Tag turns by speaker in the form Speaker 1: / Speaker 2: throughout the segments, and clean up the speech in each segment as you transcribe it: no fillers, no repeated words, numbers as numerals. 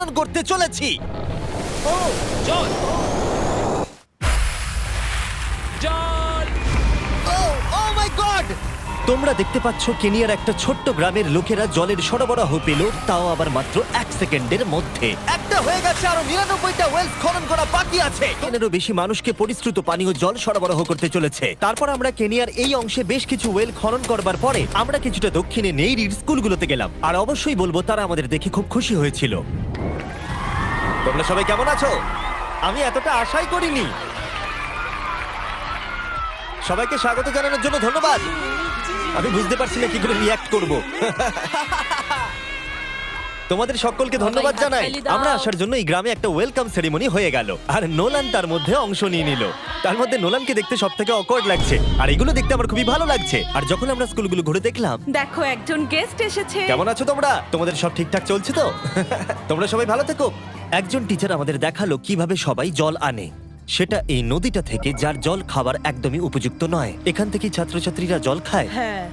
Speaker 1: খনন করতে চলেছি।
Speaker 2: জল জল
Speaker 1: ও মাই গড! তোমরা দেখতে পাচ্ছ কেনিয়ার একটা ছোট্ট গ্রামের লোকেরা জলের সরবরাহ পেল, তাও আবার মাত্র 1 সেকেন্ডের মধ্যে। একটা হয়ে গেছে, আরো 99টা ওয়েলস খনন করা বাকি আছে। এরও বেশি মানুষকে পরিশ্রুত পানীয় জল সরবরাহ করতে চলেছে। তারপর আমরা কেনিয়ার এই অংশে বেশ কিছু ওয়েল খনন করবার পরে আমরা কিছুটা দক্ষিণে নেইরির স্কুলগুলোতে গেলাম, আর অবশ্যই বলবো তারা আমাদের দেখে খুব খুশি হয়েছিল। তোমরা সবাই কেমন আছো? আমি এতটা আশাই করিনি। সবাইকে স্বাগত জানানোর জন্য ধন্যবাদ। আমি বুঝতে পারছি না কি করে রিঅ্যাক্ট করব। তোমাদের সকলকে ধন্যবাদ জানাই। আমরা আসার জন্য এই গ্রামে একটা ওয়েলকাম সেরিমনি হয়ে গেল, আর নোলান তার মধ্যে অংশ নিয়ে নিল। তার মধ্যে নোলানকে দেখতে সবথেকে অকওয়ার্ড লাগছে, আর এগুলো দেখতে আমার খুবই ভালো লাগছে। আর যখন আমরা স্কুলগুলো ঘুরে দেখলাম,
Speaker 3: দেখো একজন গেস্ট এসেছে।
Speaker 1: কেমন আছো তোমরা? তোমাদের সব ঠিকঠাক চলছে তো? তোমরা সবাই ভালো থেকো। একজন টিচার আমাদের দেখালো কিভাবে সবাই জল আনে। সেটা এই নদীটা থেকে, যার জল খাবার একদমই উপযুক্ত নয়। এখান থেকে ছাত্রছাত্রীরা জল খায়।
Speaker 3: হ্যাঁ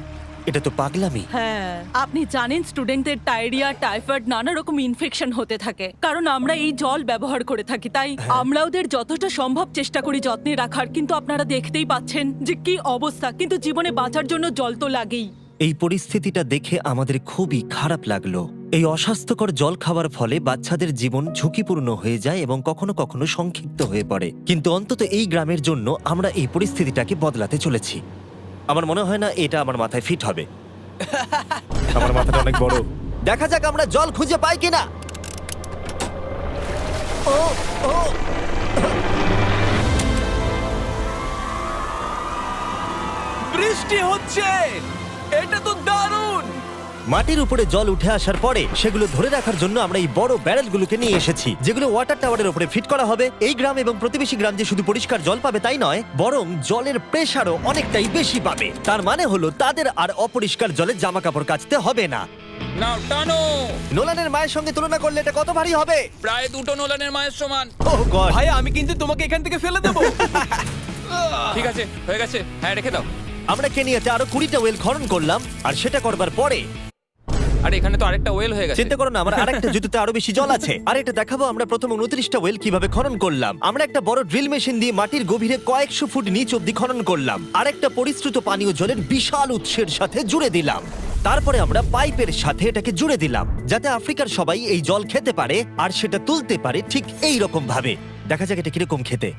Speaker 1: এটা তো পাগলামি।
Speaker 3: হ্যাঁ, আপনি জানেন স্টুডেন্টদের ডায়রিয়া, টাইফয়েড, নানা রকম ইনফেকশন হতে থাকে, কারণ আমরা এই জল ব্যবহার করে থাকি। তাই আমরা ওদের যতটা সম্ভব চেষ্টা করি যত্নে রাখার, কিন্তু আপনারা দেখতেই পাচ্ছেন যে কি অবস্থা। কিন্তু জীবনে বাঁচার জন্য জল তো লাগেই।
Speaker 1: এই পরিস্থিতিটা দেখে আমাদের খুবই খারাপ লাগলো। এই অস্বাস্থ্যকর জল খাওয়ার ফলে বাচ্চাদের জীবন ঝুঁকিপূর্ণ হয়ে যায় এবং কখনো কখনো সংক্ষিপ্ত হয়ে পড়ে। কিন্তু অন্তত এই গ্রামের জন্য আমরা এই পরিস্থিতিটাকে বদলাতে চলেছি। আমার মনে হয় না এটা আমার মাথায় ফিট হবে। আমার মাথাটা অনেক বড়। দেখা যাক আমরা জল খুঁজে পাই কিনা। ও ও
Speaker 2: বৃষ্টি হচ্ছে, এটা তো দারুণ।
Speaker 1: মাটির উপরে জল উঠে আসার পরে সেগুলো ধরে রাখার জন্য আমরা এই বড় ব্যারেলগুলোকে নিয়ে এসেছি, যেগুলো ওয়াটার টাওয়ারের উপরে ফিট করা হবে। এই গ্রাম এবং প্রতিবেশী গ্রাম যে শুধু পরিষ্কার জল পাবে তাই নয়, বরং জলের প্রেসারও অনেকটাই বেশি পাবে। তার মানে হলো তাদের আর অপরিষ্কার জলে জামা কাপড় কাচতে হবে না।
Speaker 2: নাও টানো।
Speaker 1: নোলানের মায়ের সঙ্গে তুলনা করলে এটা কত ভারী হবে?
Speaker 2: প্রায় 2 নোলানের মায়ের সমান।
Speaker 1: ওহ গড!
Speaker 4: ভাই আমি কিন্তু তোমাকে এখান থেকে ফেলে দেবো।
Speaker 2: ঠিক আছে, হয়ে গেছে। হ্যাঁ, রেখে দাও।
Speaker 1: আমরা কেনিয়াতে আরো 20টা ওয়েল খনন করলাম, আর সেটা করবার পরে
Speaker 2: আরে এখানে তো আরেকটা ওয়েল হয়ে গেছে।
Speaker 1: চিন্তা করো না, আমার আরেকটা জুতোতে আরো বেশি জল আছে। আর এটা দেখাবো আমরা প্রথম 29টা ওয়েল কিভাবে খনন করলাম। আমরা একটা বড় ড্রিল মেশিন দিয়ে মাটির গভীরে কয়েকশো ফুট নিচ অব্দি খনন করলাম, আর একটা পরিশ্রুত পানীয় জলের বিশাল উৎসের সাথে জুড়ে দিলাম। তারপরে আমরা পাইপের সাথে এটাকে জুড়ে দিলাম, যাতে আফ্রিকার সবাই এই জল খেতে পারে আর সেটা তুলতে পারে ঠিক এই রকম ভাবে। দেখা যাক এটা কিরকম খেতে।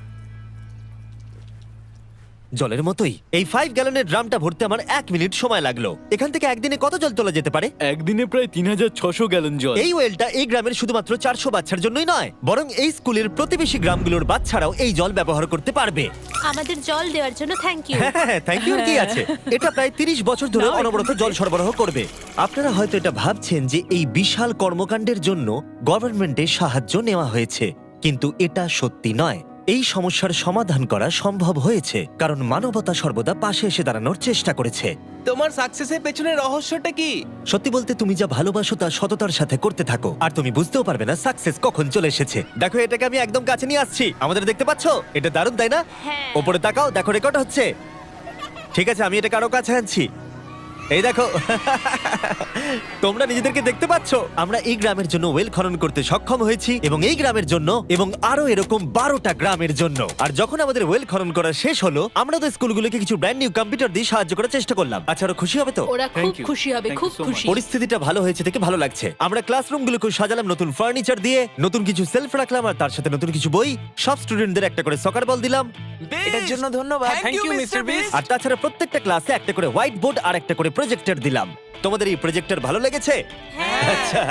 Speaker 1: জলের মতোই। এই 5 গ্যালনের ড্রামটা ভরতে আমার 1 মিনিট সময় লাগলো। এখান থেকে একদিনে কত জল তোলা যেতে পারে?
Speaker 4: একদিনে প্রায় 3600 গ্যালন জল।
Speaker 1: এই ওয়েলটা এই গ্রামের শুধুমাত্র 400 বাচ্চার জন্যই নয়, বরং এই স্কুলের প্রতিবেশী গ্রামগুলোর বাচ্চারাও এই জল ব্যবহার করতে পারবে।
Speaker 5: আমাদের জল দেওয়ার জন্য থ্যাংক ইউ।
Speaker 1: হ্যাঁ, থ্যাংক ইউ কি আছে। এটা প্রায় 30 বছর ধরে অনবরত জল সরবরাহ করবে। আপনারা হয়তো এটা ভাবছেন যে এই বিশাল কর্মকাণ্ডের জন্য গভর্নমেন্টের সাহায্য নেওয়া হয়েছে, কিন্তু এটা সত্যি নয়। এই সমস্যার সমাধান করা সম্ভব হয়েছে কারণ মানবতা সর্বদা পাশে এসে দাঁড়ানোর চেষ্টা করেছে।
Speaker 4: তোমার সাকসেসের পেছনে রহস্যটা কি?
Speaker 1: সত্যি বলতে, তুমি যা ভালোবাসো তা সততার সাথে করতে থাকো, আর তুমি বুঝতেও পারবে না সাকসেস কখন চলে এসেছে। দেখো, এটাকে আমি একদম কাছে নিয়ে আসছি। আমাদের দেখতে পাচ্ছো? এটা দারুণ, তাই না?
Speaker 5: হ্যাঁ।
Speaker 1: ওপরে তাকাও, দেখো রেকর্ড হচ্ছে। ঠিক আছে, আমি এটাকে আরো কাছে আনছি। এই দেখো। তোমরা নিজেদেরকে দেখতে পাচ্ছো? আমরা এই গ্রামের জন্য ওয়েল খনন করতে সক্ষম হয়েছি, এবং এই গ্রামের জন্য, এবং আরো এরকম 12টা গ্রামের জন্য। আর যখন আমাদের ওয়েল খনন করা শেষ হলো, আমরা তো স্কুলগুলোকে কিছু ব্র্যান্ড নিউ কম্পিউটার দিয়ে সাহায্য করার চেষ্টা করলাম। আচ্ছা, ওরা খুশি হবে তো?
Speaker 3: ওরা খুব
Speaker 4: Thank you.
Speaker 3: খুশি হবে,
Speaker 4: Thank
Speaker 3: খুব
Speaker 4: you so
Speaker 3: খুশি।
Speaker 1: পরিস্থিতিটা ভালো হয়েছে থেকে ভালো লাগছে। আমরা ক্লাসরুমগুলোকে সাজালাম নতুন ফার্নিচার দিয়ে, নতুন কিছু সেলফ রাখলাম, আর তার সাথে নতুন কিছু বই। সব স্টুডেন্টদের একটা করে সকার বল দিলাম।
Speaker 4: এটার জন্য ধন্যবাদ।
Speaker 2: Thank you, Mr. Beast.
Speaker 1: আর তাছাড়া প্রত্যেকটা ক্লাসে একটা করে হোয়াইট বোর্ড আর একটা করে প্রজেক্টর দিলাম। তোমাদের এই প্রজেক্টর ভালো লেগেছে? আচ্ছা।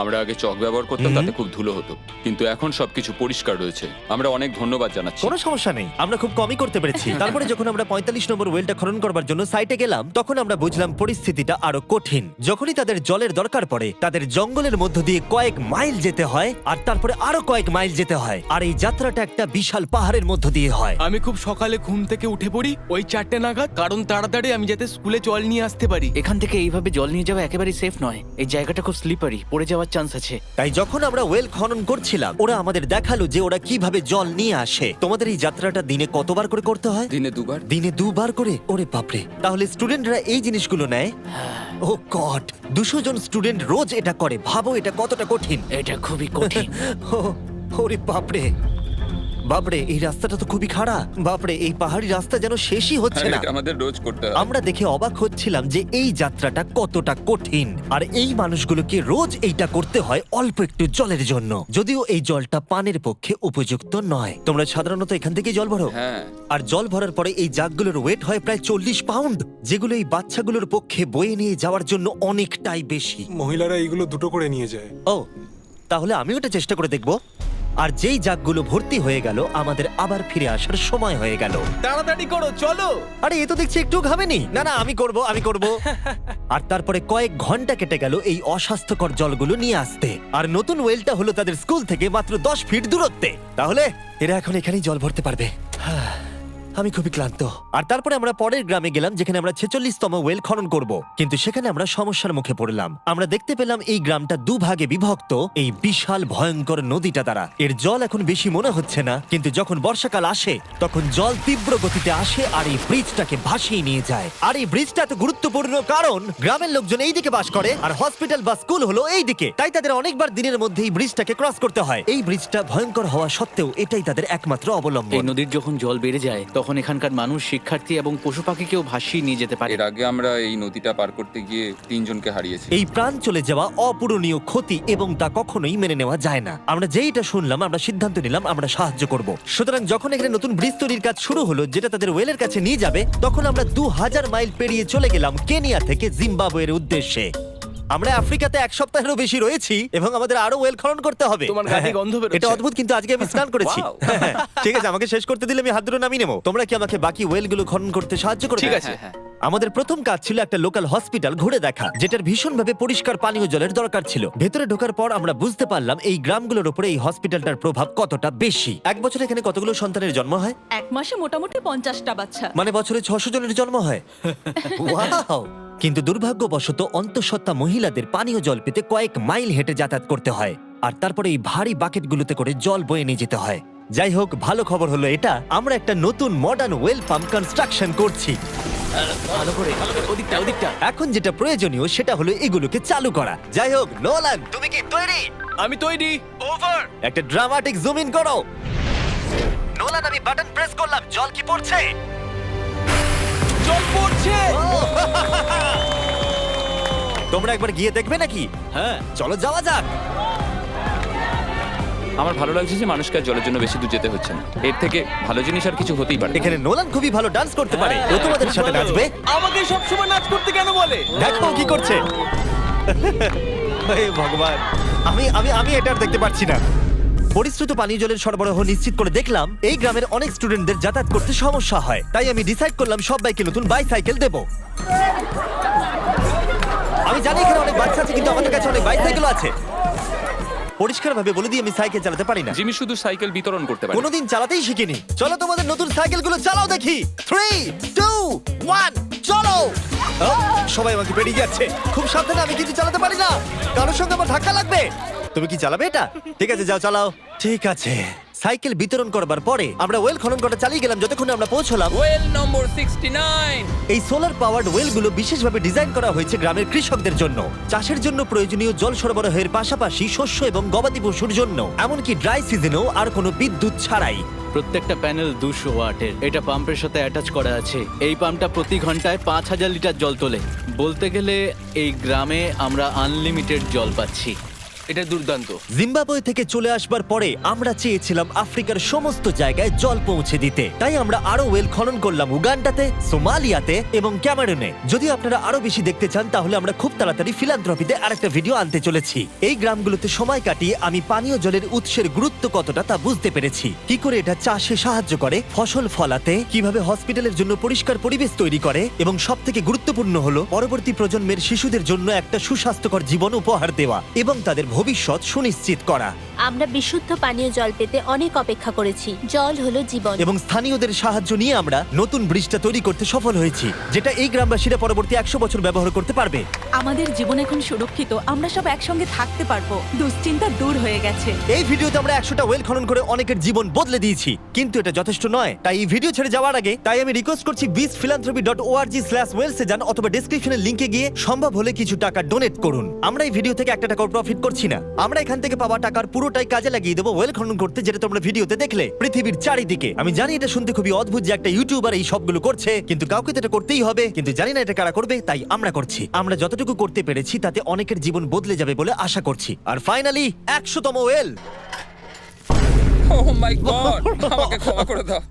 Speaker 6: আমরা আগে চক ব্যবহার করতাম, তাতে খুব ধুলো হতো, কিন্তু এখন সবকিছু পরিষ্কার রয়েছে। আমরা অনেক ধন্যবাদ জানাচ্ছি।
Speaker 1: কোনো সমস্যা নেই, আমরা খুব কমই করতে পেরেছি। তারপরে যখন আমরা 45 নম্বর ওয়েলটা খনন করবার জন্য সাইটে গেলাম, তখন আমরা বুঝলাম পরিস্থিতিটা আরো কঠিন। যখনই তাদের জলের দরকার পড়ে, তাদের জঙ্গলের মধ্য দিয়ে কয়েক মাইল যেতে হয়, আর তারপরে আরো কয়েক মাইল যেতে হয়, আর এই যাত্রাটা একটা বিশাল পাহাড়ের মধ্য দিয়ে হয়।
Speaker 4: আমি খুব সকালে ঘুম থেকে উঠে পড়ি ওই 4টে নাগাদ, কারণ তাড়াতাড়ি আমি যাতে স্কুলে জল নিয়ে আসতে পারি।
Speaker 7: এখান থেকে এইভাবে জল নিয়ে যাওয়া একেবারেই সেফ নয়। এই জায়গাটা খুব স্লিপারি, পড়ে যাওয়ার চান্স আছে।
Speaker 1: তাই যখন আমরা ওয়েল খনন করছিলাম, ওরা আমাদের দেখালো যে ওরা কিভাবে জল নিয়ে আসে। তোমাদের এই যাত্রাটা দিনে কতবার করে করতে হয়?
Speaker 6: দিনে 2 বার।
Speaker 1: দিনে 2 বার করে? ওরে বাপরে! তাহলে স্টুডেন্টরা এই জিনিসগুলো নেয় ও গড, 200 জন স্টুডেন্ট রোজ এটা করে। ভাবো এটা কতটা কঠিন।
Speaker 7: এটা খুবই কঠিন।
Speaker 1: ওরে বাপরে, বাপরে, এই রাস্তাটা তো খুবই খাড়া। বাপরে, এই পাহাড়ি রাস্তা যেন শেষই হচ্ছে না।
Speaker 6: এটা আমাদের রোজ করতে হয়।
Speaker 1: আমরা দেখে অবাক হচ্ছিলাম যে এই যাত্রাটা কতটা কঠিন, আর এই মানুষগুলোকে রোজ এইটা করতে হয় অল্প একটু জলের জন্য, যদিও এই জলটা পানের পক্ষে উপযুক্ত নয়। তোমরা সাধারণত এখান থেকে জল ভরো,
Speaker 6: হ্যাঁ,
Speaker 1: আর জল ভরার পরে এই জাগগুলোর ওয়েট হয় প্রায় 40 পাউন্ড, যেগুলো এই বাচ্চাগুলোর পক্ষে বয়ে নিয়ে যাওয়ার জন্য অনেকটাই বেশি।
Speaker 8: মহিলারা এইগুলো দুটো করে নিয়ে যায়।
Speaker 1: ও, তাহলে আমি ওটা চেষ্টা করে দেখব। আর যেই জাগগুলো ভর্তি হয়ে গেল, আমাদের আবার ফিরে আসার সময় হয়ে গেল।
Speaker 4: তাড়াতাড়ি করো, চলো।
Speaker 1: আরে এ তো দেখছি একটু ঘামেনি। না না, আমি করব। আর তারপরে কয়েক ঘন্টা কেটে গেল এই অস্বাস্থ্যকর জলগুলো নিয়ে আসতে, আর নতুন ওয়েলটা হলো তাদের স্কুল থেকে মাত্র 10 ফিট দূরত্বে। তাহলে এরা এখন এখানেই জল ভরতে পারবে। আমি খুবই ক্লান্ত। আর তারপরে আমরা পরের গ্রামে গেলাম, যেখানে আমরা 46তম ওয়েল খনন করব। কিন্তু সেখানে আমরা সমস্যার মুখে পড়লাম। আমরা দেখতে পেলাম এই গ্রামটা দুভাগে বিভক্ত এই বিশাল ভয়ঙ্কর নদীটা দ্বারা। এর জল এখন বেশি মনে হচ্ছে না, কিন্তু যখন বর্ষাকাল আসে তখন জল তীব্র গতিতে আসে আর এই ব্রিজটাকে ভাসিয়ে নিয়ে যায়। আর এই ব্রিজটা এত গুরুত্বপূর্ণ কারণ গ্রামের লোকজন এই দিকে বাস করে, আর হসপিটাল বা স্কুল হলো এই দিকে। তাই তাদের অনেকবার দিনের মধ্যে এই ব্রিজটাকে ক্রস করতে হয়। এই ব্রিজটা ভয়ঙ্কর হওয়া সত্ত্বেও এটাই তাদের একমাত্র
Speaker 7: এই
Speaker 1: অবলম্বন।
Speaker 7: নদীর যখন জল বেড়ে যায় তখন এখানকার মানুষ, শিক্ষার্থী এবং পশু পাখিকেও ভাসিয়ে নিয়ে যেতে পারে।
Speaker 6: এর আগে আমরা এই নদীটা পার করতে গিয়ে 3 জনকে হারিয়েছি।
Speaker 1: এই প্রাণ চলে যাওয়া অপূরণীয় ক্ষতি, এবং তা কখনোই মেনে নেওয়া যায় না। আমরা যেই এটা শুনলাম, আমরা সিদ্ধান্ত নিলাম আমরা সাহায্য করব। সুতরাং যখন এখানে নতুন ব্রিজ তৈরির কাজ শুরু হলো, যেটা তাদের ওয়েলের কাছে নিয়ে যাবে, তখন আমরা 2000 মাইল পেরিয়ে চলে গেলাম কেনিয়া থেকে জিম্বাবুয়ের উদ্দেশ্যে। আমরা আফ্রিকাতে 1 সপ্তাহেরও বেশি রয়েছি, এবং আমাদের আরো ওয়েল খনন করতে হবে।
Speaker 4: তোমার গাড়ি গন্ধ বেরোচ্ছে।
Speaker 1: এটা অদ্ভুত, কিন্তু আজকে আমি স্নান করেছি।
Speaker 2: Wow.
Speaker 1: ঠিক আছে, আমাকে শেষ করতে দিলে আমি হাত দুটো নামিয়ে নেবো। তোমরা কি আমাকে বাকি ওয়েলগুলো খনন করতে সাহায্য করবে?
Speaker 4: ঠিক আছে।
Speaker 2: হ্যাঁ।
Speaker 1: আমাদের প্রথম কাজ ছিল একটা লোকাল হসপিটাল ঘুরে দেখা, যেটার ভীষণভাবে পরিষ্কার পানীয় জলের দরকার ছিল। ভেতরে ঢোকার পর আমরা বুঝতে পারলাম এই গ্রামগুলোর উপরে এই হসপিটালটার প্রভাব কতটা বেশি। এক বছরে এখানে কতগুলো সন্তানের জন্ম হয়?
Speaker 3: এক মাসে মোটামুটি 50টা বাচ্চা।
Speaker 1: মানে বছরে 600 জনের জন্ম হয়। ওয়াও! কিন্তু দুর্ভাগ্যবশত অন্তঃসত্ত্বা মহিলাদের পানীয় জল পেতে কয়েক মাইল হেঁটে যাতায়াত করতে হয়, আর তারপরে এই ভারী বাকেটগুলোতে করে জল বয়ে নিয়ে যেতে হয়। যাই হোক, ভালো খবর হলো এটা, আমরা একটা নতুন মডার্ন ওয়েল পাম্প কনস্ট্রাকশন করছি।
Speaker 7: ভালো করে, ওদিকটা ওদিকটা।
Speaker 1: এখন যেটা প্রয়োজনীয় সেটা হলো এগুলোকে চালু করা। যাই হোক, নোলান, তুমি কি তৈরি?
Speaker 4: আমি তৈরি।
Speaker 1: ওভার! একটা ড্রামাটিক জুম ইন করো। নোলান, আমি বাটন প্রেস করলাম, জল কি পড়ছে?
Speaker 4: জল পড়ছে।
Speaker 1: তোমরা একবার গিয়ে দেখবে নাকি?
Speaker 7: হ্যাঁ,
Speaker 1: চলো যাওয়া যাক।
Speaker 2: আমার ভালো লাগছে যে মানুষকে আর জলের জন্য বেশি দূর যেতে হচ্ছে না। এর থেকে ভালো জিনিস আর কিছু হতেই পারে না।
Speaker 1: এখানে নোলান খুবই ভালো ডান্স করতে পারে। ও তোমাদের সাথে নাচবে।
Speaker 4: আমাকে সবসময় নাচ করতে কেন বলে?
Speaker 1: দেখো ও কি করছে। হে ভগবান, আমি আমি আমি এটা আর দেখতে পারছি না। পরিশ্রুত পানীয় জলের সরবরাহ নিশ্চিত করে দেখলাম এই গ্রামের অনেক স্টুডেন্টদের যাতায়াত করতে সমস্যা হয়। তাই আমি ডিসাইড করলাম সবাইকে নতুন বাইসাইকেল দেব। আমি জানি এখানে অনেক বাচ্চা আছে, কিন্তু আমাদের কাছে অনেক বাইসাইকেল আছে। পরিষ্কারভাবে বলে দিই, আমি সাইকেল চালাতে পারি না।
Speaker 2: জিমি শুধু সাইকেল বিতরণ করতে পারে।
Speaker 1: কোনোদিন চালাতেই শিখিনি। চলো তোমাদের নতুন সাইকেলগুলো চালাও দেখি। 3, 2, 1, চলো। ও, সবাই আমাকে পেরিয়ে যাচ্ছে। খুব সাবধানে, আমি কিছু চালাতে পারি না। কারোর সঙ্গে আমার ধাক্কা লাগবে। তুমি কি চালাবে এটা? ঠিক আছে, যাও চালাও। ঠিক আছে। সাইকেল বিতরণ করবার পরে আমরা ওয়েল খনন করা চালিয়ে গেলাম যতক্ষণ আমরা পৌঁছলাম।
Speaker 2: ওয়েল নম্বর 69।
Speaker 1: এই সোলার পাওয়ার্ড ওয়েলগুলো বিশেষভাবে ডিজাইন করা হয়েছে গ্রামের কৃষকদের জন্য। চাষের জন্য প্রয়োজনীয় জল সরবরাহের পাশাপাশি শস্য এবং গবাদি পশুর জন্য, এমনকি ড্রাই সিজনেও আর কোনো বিদ্যুৎ ছাড়াই।
Speaker 7: প্রত্যেকটা প্যানেল 200 ওয়াটের। এটা পাম্পের সাথে অ্যাটাচ করা আছে। এই পাম্পটা প্রতি ঘন্টায় 5000 লিটার জল তোলে। বলতে গেলে এই গ্রামে আমরা আনলিমিটেড জল পাচ্ছি।
Speaker 4: এটা দুর্দান্ত।
Speaker 1: জিম্বাবুয়ে থেকে চলে আসবার পরে আমরা চেয়েছিলাম আফ্রিকার সমস্ত জায়গায় জল পৌঁছে দিতে। তাই আমরা আরো ওয়েল খনন করলাম উগান্ডাতে, সোমালিয়াতে এবং ক্যামেরুনে। যদি আপনারা আরো বেশি দেখতে চান, তাহলে আমরা খুব তাড়াতাড়ি ফিলান্থ্রপিতে আরেকটা ভিডিও আনতে চলেছি। এই গ্রামগুলোতে সময় কাটিয়ে আমি পানীয় জলের উৎসের গুরুত্ব কতটা তা বুঝতে পেরেছি। কি করে এটা চাষে সাহায্য করে, ফসল ফলাতে, কিভাবে হসপিটালের জন্য পরিষ্কার পরিবেশ তৈরি করে, এবং সবথেকে গুরুত্বপূর্ণ হলো পরবর্তী প্রজন্মের শিশুদের জন্য একটা সুস্বাস্থ্যকর জীবন উপহার দেওয়া এবং তাদের ভবিষ্যৎ সুনিশ্চিত করা
Speaker 5: আমরা বিশুদ্ধ পানীয় জল পেতে অনেক অপেক্ষা করেছি। জল হলো জীবন।
Speaker 1: এবং স্থানীয়দের সাহায্য নিয়ে আমরা নতুন ব্রিজটা তৈরি করতে সফল হয়েছি, যেটা এই গ্রামবাসীরা পরবর্তী 100 বছর ব্যবহার করতে পারবে।
Speaker 3: আমাদের জীবন এখন সুরক্ষিত, আমরা সব একসঙ্গে থাকতে পারবো, দুশ্চিন্তা দূর হয়ে গেছে।
Speaker 1: এই ভিডিওতে আমরা 100টা ওয়েল খনন করে অনেকের জীবন বদলে দিয়েছি, কিন্তু এটা যথেষ্ট নয়। তাই এই ভিডিও ছেড়ে যাওয়ার আগে আমি রিকোয়েস্ট করছি beastphilanthropy.org/wales এ যান, অথবা ডেসক্রিপশনের লিংকে গিয়ে সম্ভব হলে কিছু টাকা ডোনেট করুন। আমরা এই ভিডিও থেকে একটা টাকাও প্রফিট করছি না, আমরা এখান থেকে পাওয়া টাকার পুরোটাই কাজে লাগিয়ে দেবো ওয়েল খনন করতে, যেটা তোমরা ভিডিওতে দেখলে পৃথিবীর চারিদিকে। আমি জানি এটা শুনতে খুবই অদ্ভুত যে একটা ইউটিউবার এই সবগুলো করছে, কিন্তু কাউকে তো এটা করতেই হবে। কিন্তু জানি না এটা কারা করবে, তাই আমরা করছি। আমরা যতটুকু করতে পেরেছি তাতে অনেকের জীবন বদলে যাবে বলে আশা করছি। আর ফাইনালি 100তম ওয়েল।
Speaker 6: ও মাই গড, আমাকে ক্ষমা করে দাও।